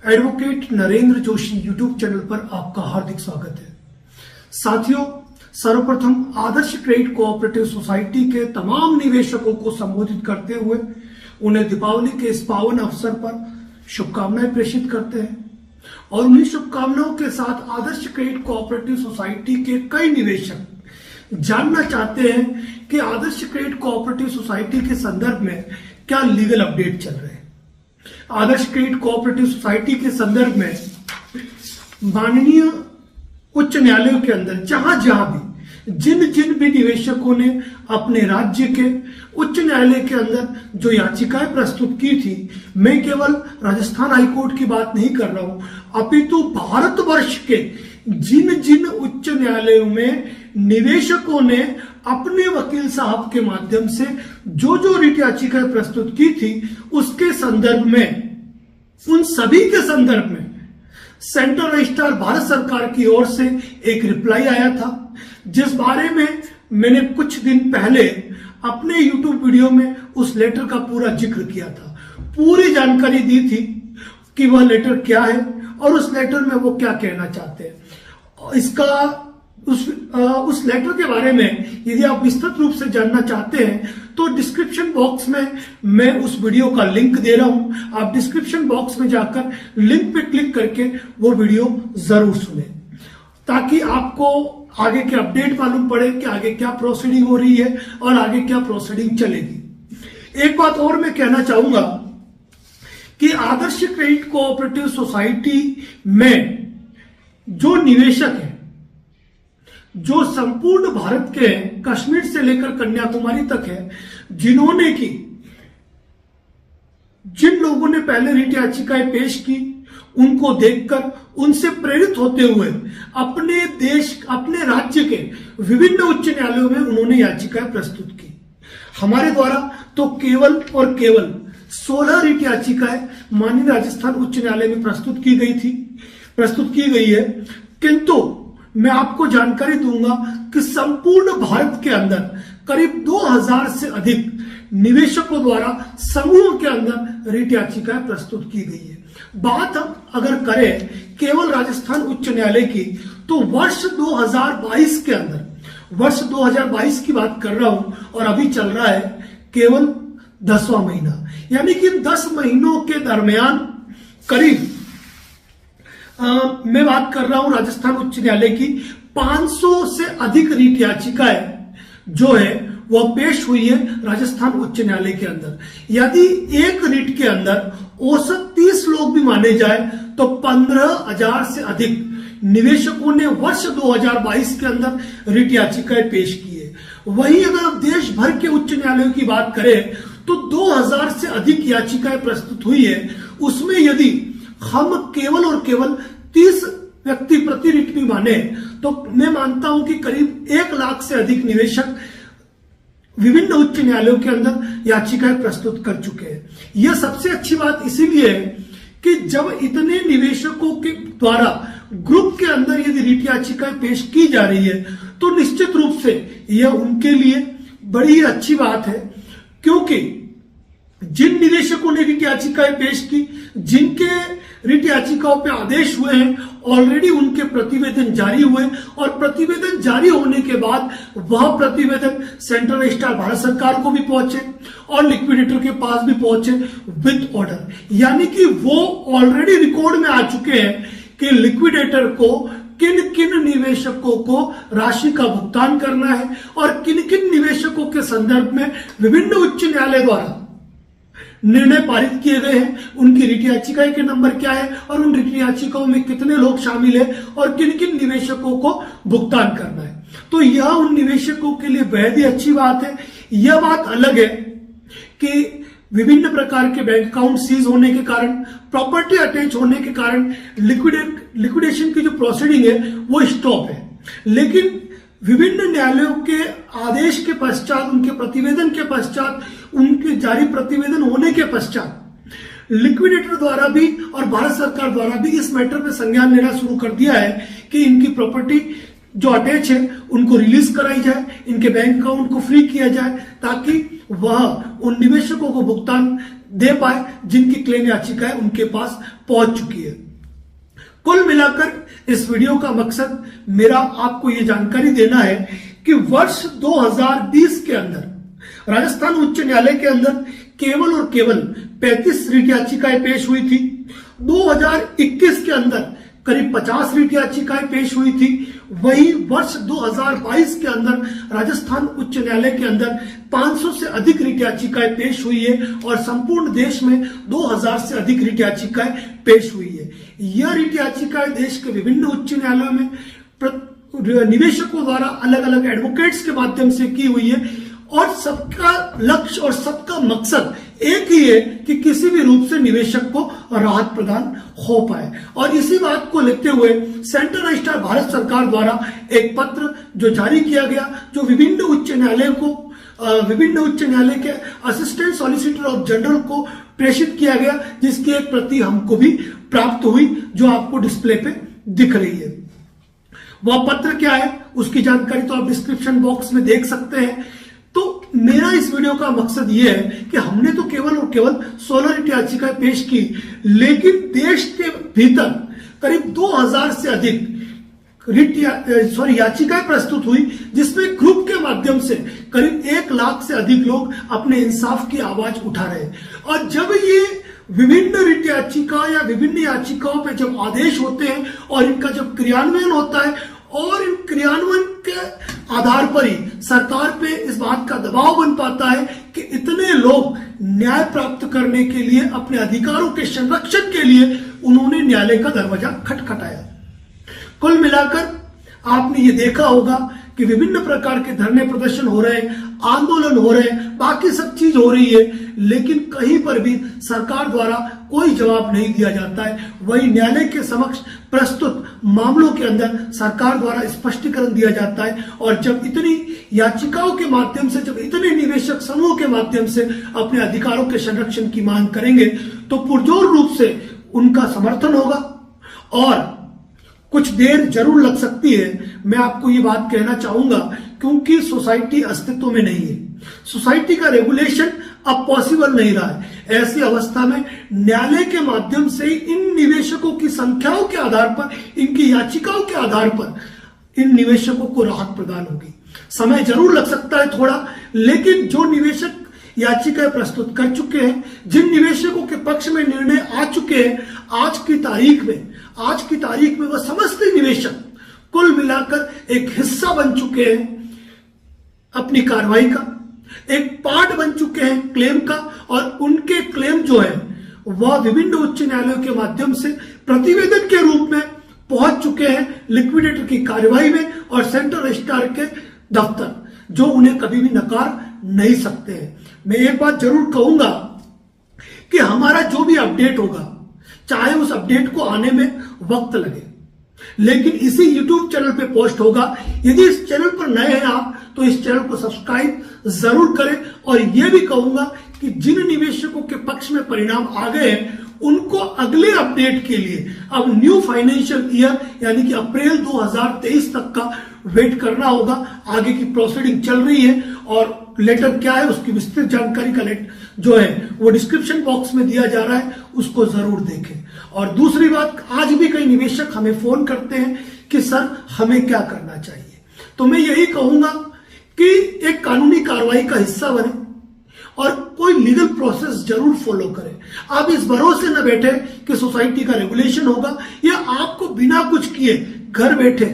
Advocate Narendra Joshi YouTube channel पर आपका हार्दिक स्वागत है। साथियों, सर्वप्रथम आदर्श क्रेडिट कोऑपरेटिव सोसाइटी के तमाम निवेशकों को संबोधित करते हुए उन्हें दीपावली के इस पावन अवसर पर शुभकामनाएं प्रेषित करते हैं और उन्हीं शुभकामनाओं के साथ आदर्श क्रेडिट कोऑपरेटिव सोसाइटी के कई निवेशक जानना चाहते हैं कि आदर्श क्रेडिट कोऑपरेटिव सोसाइटी के संदर्भ में क्या लीगल अपडेट चल रहे हैं। आदर्श क्रेडिट कोऑपरेटिव सोसाइटी के संदर्भ में माननीय उच्च न्यायालयों के अंदर जहां भी जिन भी निवेशकों ने अपने राज्य के उच्च न्यायालय के अंदर जो याचिकाएं प्रस्तुत की थी, मैं केवल राजस्थान हाईकोर्ट की बात नहीं कर रहा हूं, अपितु भारतवर्ष के जिन उच्च न्यायालयों में निवेशकों ने अपने वकील साहब के माध्यम से जो रिट याचिकाएं प्रस्तुत की थी, उसके संदर्भ में, उन सभी के संदर्भ में सेंट्रल रजिस्ट्रार भारत सरकार की ओर से एक रिप्लाई आया था, जिस बारे में मैंने कुछ दिन पहले अपने YouTube वीडियो में उस लेटर का पूरा जिक्र किया था। पूरी जानकारी दी थी कि वह लेटर क्या है और उस लेटर में वो क्या कहना चाहते हैं। इसका उस लेटर के बारे में यदि आप विस्तृत रूप से जानना चाहते हैं तो डिस्क्रिप्शन बॉक्स में मैं उस वीडियो का लिंक दे रहा हूं। आप डिस्क्रिप्शन बॉक्स में जाकर लिंक पे क्लिक करके वो वीडियो जरूर सुने, ताकि आपको आगे के अपडेट मालूम पड़े कि आगे क्या प्रोसीडिंग हो रही है और आगे क्या प्रोसीडिंग चलेगी। एक बात और मैं कहना चाहूंगा कि आदर्श क्रेडिट कोऑपरेटिव सोसाइटी में जो निवेशक हैं, जो संपूर्ण भारत के कश्मीर से लेकर कन्याकुमारी तक है, जिन्होंने की जिन लोगों ने पहले रिट याचिकाएं पेश की, उनको देखकर उनसे प्रेरित होते हुए अपने देश, अपने राज्य के विभिन्न उच्च न्यायालयों में उन्होंने याचिकाएं प्रस्तुत की। हमारे द्वारा तो केवल और केवल 16 रिट याचिकाएं माननीय राजस्थान उच्च न्यायालय में प्रस्तुत की गई है, किंतु मैं आपको जानकारी दूंगा कि संपूर्ण भारत के अंदर करीब 2000 से अधिक निवेशकों द्वारा समूह के अंदर रिट याचिकाएं प्रस्तुत की गई है। बात हम अगर करें केवल राजस्थान उच्च न्यायालय की, तो वर्ष 2022 के अंदर, वर्ष 2022 की बात कर रहा हूं और अभी चल रहा है केवल 10वां महीना, यानी कि 10 महीनों के दरमियान करीब मैं बात कर रहा हूं राजस्थान उच्च न्यायालय की, 500 से अधिक रिट याचिकाएं जो है वह पेश हुई है राजस्थान उच्च न्यायालय के अंदर। यदि एक रिट के अंदर औसत 30 लोग भी माने जाए तो 15,000 से अधिक निवेशकों ने वर्ष 2022 के अंदर रिट याचिकाएं पेश की है। वहीं अगर आप देश भर के उच्च न्यायालयों की बात करें तो 2000 से अधिक याचिकाएं प्रस्तुत हुई है। उसमें यदि हम केवल और केवल 30 व्यक्ति प्रति रिट भी माने तो मैं मानता हूं कि करीब 1 लाख से अधिक निवेशक विभिन्न उच्च न्यायालयों के अंदर याचिकाएं प्रस्तुत कर चुके हैं। यह सबसे अच्छी बात इसीलिए है कि जब इतने निवेशकों के द्वारा ग्रुप के अंदर यदि रिट याचिकाएं पेश की जा रही है तो निश्चित रूप से यह उनके लिए बड़ी ही अच्छी बात है, क्योंकि जिन निवेशकों ने रिट याचिकाएं पेश की, जिनके रिट याचिकाओं पे आदेश हुए हैं, ऑलरेडी उनके प्रतिवेदन जारी हुए और प्रतिवेदन जारी होने के बाद वह प्रतिवेदन सेंट्रल रजिस्ट्रार भारत सरकार को भी पहुंचे और लिक्विडेटर के पास भी पहुंचे विद ऑर्डर, यानी कि वो ऑलरेडी रिकॉर्ड में आ चुके हैं कि लिक्विडेटर को किन किन निवेशकों को राशि का भुगतान करना है और किन किन निवेशकों के संदर्भ में विभिन्न उच्च न्यायालय द्वारा निर्णय पारित किए गए हैं, उनकी रिट याचिकाएं के नंबर क्या है और उन रिट याचिकाओं में कितने लोग शामिल हैं और किन किन निवेशकों को भुगतान करना है। तो यह उन निवेशकों के लिए बेहद ही अच्छी बात है। यह बात अलग है कि विभिन्न प्रकार के बैंक अकाउंट सीज होने के कारण, प्रॉपर्टी अटैच होने के कारण लिक्विडेशन की जो प्रोसीडिंग है वो स्टॉप है, लेकिन विभिन्न न्यायालयों के आदेश के पश्चात, उनके प्रतिवेदन के पश्चात, उनके जारी प्रतिवेदन होने के पश्चात लिक्विडेटर द्वारा भी और भारत सरकार द्वारा भी इस मैटर में संज्ञान लेना शुरू कर दिया है कि इनकी प्रॉपर्टी जो अटैच है उनको रिलीज कराई जाए, इनके बैंक अकाउंट को फ्री किया जाए, ताकि वह उन निवेशकों को भुगतान दे पाए जिनकी क्लेम याचिकाएं उनके पास पहुंच चुकी है। कुल मिलाकर इस वीडियो का मकसद मेरा आपको यह जानकारी देना है कि वर्ष 2020 के अंदर राजस्थान उच्च न्यायालय के अंदर केवल और केवल 35 रिट याचिकाएं पेश हुई थी। 2021 के अंदर करीब 50 रिट याचिकाएं पेश हुई थी। वहीं वर्ष 2022 के अंदर राजस्थान उच्च न्यायालय के अंदर 500 से अधिक रिट याचिकाएं पेश हुई है और संपूर्ण देश में 2000 से अधिक रिट याचिकाएं पेश हुई है। यह रिट याचिकाएं देश के विभिन्न उच्च न्यायालयों में निवेशकों द्वारा अलग अलग एडवोकेट्स के माध्यम से की हुई है और सबका लक्ष्य और सबका मकसद एक ही है कि किसी भी रूप से निवेशक को राहत प्रदान हो पाए। और इसी बात को लेते हुए सेंट्रल रजिस्ट्रार भारत सरकार द्वारा एक पत्र जो जारी किया गया, जो विभिन्न उच्च न्यायालय के असिस्टेंट सॉलिसिटर ऑफ जनरल को प्रेषित किया गया, जिसकी एक प्रति हमको भी प्राप्त हुई, जो आपको डिस्प्ले पे दिख रही है। वह पत्र क्या है उसकी जानकारी तो आप डिस्क्रिप्शन बॉक्स में देख सकते हैं। तो मेरा इस वीडियो का मकसद यह है कि हमने तो केवल और केवल 16 रिट याचिकाएं पेश की, लेकिन देश के भीतर करीब 2000 से अधिक याचिकाएं प्रस्तुत हुई, जिसमें ग्रुप के माध्यम से करीब 1 लाख से अधिक लोग अपने इंसाफ की आवाज उठा रहे हैं। और जब ये विभिन्न रिट याचिका या विभिन्न याचिकाओं पे जब आदेश होते हैं और इनका जब क्रियान्वयन होता है और इन क्रियान्वयन के आधार पर ही सरकार पे इस बात का दबाव बन पाता है कि इतने लोग न्याय प्राप्त करने के लिए, अपने अधिकारों के संरक्षण के लिए उन्होंने न्यायालय का दरवाजा खटखटाया। कुल मिलाकर आपने ये देखा होगा कि विभिन्न प्रकार के धरने प्रदर्शन हो रहे हैं, आंदोलन हो रहे हैं, बाकी सब चीज हो रही है, लेकिन कहीं पर भी सरकार द्वारा कोई जवाब नहीं दिया जाता है। वही न्यायालय के समक्ष प्रस्तुत मामलों के अंदर सरकार द्वारा स्पष्टीकरण दिया जाता है। और जब इतनी याचिकाओं के माध्यम से, जब इतने निवेशक समूह के माध्यम से अपने अधिकारों के संरक्षण की मांग करेंगे, तो पुरजोर रूप से उनका समर्थन होगा। और कुछ देर जरूर लग सकती है, मैं आपको ये बात कहना चाहूंगा, क्योंकि सोसाइटी अस्तित्व में नहीं है। सोसाइटी का रेगुलेशन अब पॉसिबल नहीं रहा है। ऐसी अवस्था में न्यायालय के माध्यम से इन निवेशकों की संख्याओं के आधार पर, इनकी याचिकाओं के आधार पर इन निवेशकों को राहत प्रदान होगी। समय जरूर लग सकता है थोड़ा, लेकिन जो निवेशक याचिकाएं प्रस्तुत कर चुके हैं, जिन निवेशकों के पक्ष में निर्णय आ चुके हैं, आज की तारीख में वह समस्त निवेशक कुल मिलाकर एक हिस्सा बन चुके हैं अपनी कार्रवाई का, एक पार्ट बन चुके हैं क्लेम का। और उनके क्लेम जो है वह विभिन्न उच्च न्यायालयों के माध्यम से प्रतिवेदन के रूप में पहुंच चुके हैं लिक्विडेटर की कार्रवाई में और सेंट्रल रजिस्ट्रार के दफ्तर, जो उन्हें कभी भी नकार नहीं सकते हैं। मैं एक बात जरूर कहूंगा कि हमारा जो भी अपडेट होगा, चाहे उस अपडेट को आने में वक्त लगे, लेकिन इसी YouTube चैनल पे पोस्ट होगा। यदि इस चैनल पर नए हैं आप, तो इस चैनल को सब्सक्राइब जरूर करें। और यह भी कहूंगा कि जिन निवेशकों के पक्ष में परिणाम आ गए हैं, उनको अगले अपडेट के लिए अब न्यू फाइनेंशियल ईयर यानी कि अप्रैल 2023 तक का वेट करना होगा। आगे की प्रोसीडिंग चल रही है और लेटर क्या है उसकी विस्तृत जानकारी का जो है वो डिस्क्रिप्शन बॉक्स में दिया जा रहा है, उसको जरूर देखें। और दूसरी बात, आज भी कई निवेशक हमें फोन करते हैं कि सर हमें क्या करना चाहिए, तो मैं यही कहूंगा कि एक कानूनी कार्रवाई का हिस्सा बने और कोई लीगल प्रोसेस जरूर फॉलो करें। आप इस भरोसे न बैठे कि सोसाइटी का रेगुलेशन होगा या आपको बिना कुछ किए घर बैठे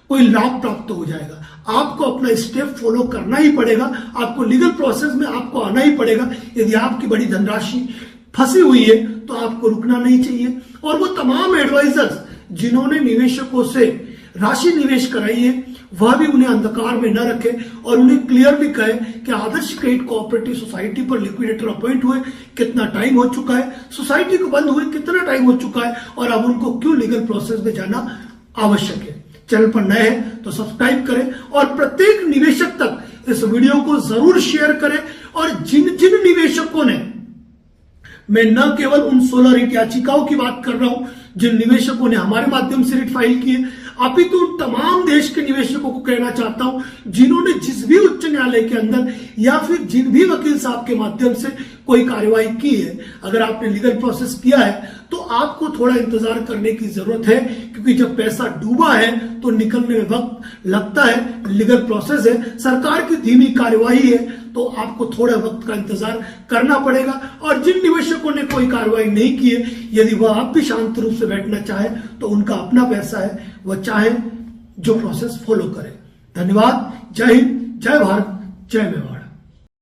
कोई लाभ प्राप्त हो जाएगा। आपको अपना स्टेप फॉलो करना ही पड़ेगा, आपको लीगल प्रोसेस में आपको आना ही पड़ेगा। यदि आपकी बड़ी धनराशि फंसी हुई है तो आपको रुकना नहीं चाहिए। और वो तमाम एडवाइजर्स जिन्होंने निवेशकों से राशि निवेश कराई है, वह भी उन्हें अंधकार में न रखे और उन्हें क्लियरली कहे कि आदर्श क्रेडिट कोऑपरेटिव सोसाइटी पर लिक्विडेटर अपॉइंट हुए कितना टाइम हो चुका है, सोसाइटी को बंद हुए कितना टाइम हो चुका है और अब उनको क्यों लीगल प्रोसेस में जाना आवश्यक है। चैनल पर नए हैं तो सब्सक्राइब करें और प्रत्येक निवेशक तक इस वीडियो को जरूर शेयर करें। और जिन जिन निवेशकों ने, मैं न केवल उन 16 रिट याचिकाओं की बात कर रहा हूं जिन निवेशकों ने हमारे माध्यम से रिट फाइल की है, अपितु उन तमाम देश के निवेशकों को कहना चाहता हूं जिन्होंने जिस भी उच्च न्यायालय के अंदर या फिर जिन भी वकील साहब के माध्यम से कोई कार्रवाई की है, अगर आपने लीगल प्रोसेस किया है तो आपको थोड़ा इंतजार करने की जरूरत है, क्योंकि जब पैसा डूबा है तो निकलने में वक्त लगता है। लीगल प्रोसेस है, सरकार की धीमी कार्यवाही है, तो आपको थोड़ा वक्त का इंतजार करना पड़ेगा। और जिन निवेशकों ने कोई कार्रवाई नहीं की है, यदि वह आप भी शांत रूप से बैठना चाहे तो उनका अपना पैसा है, वह चाहे जो प्रोसेस फॉलो करे। धन्यवाद। जय हिंद, जय भारत, जय मेवाड़।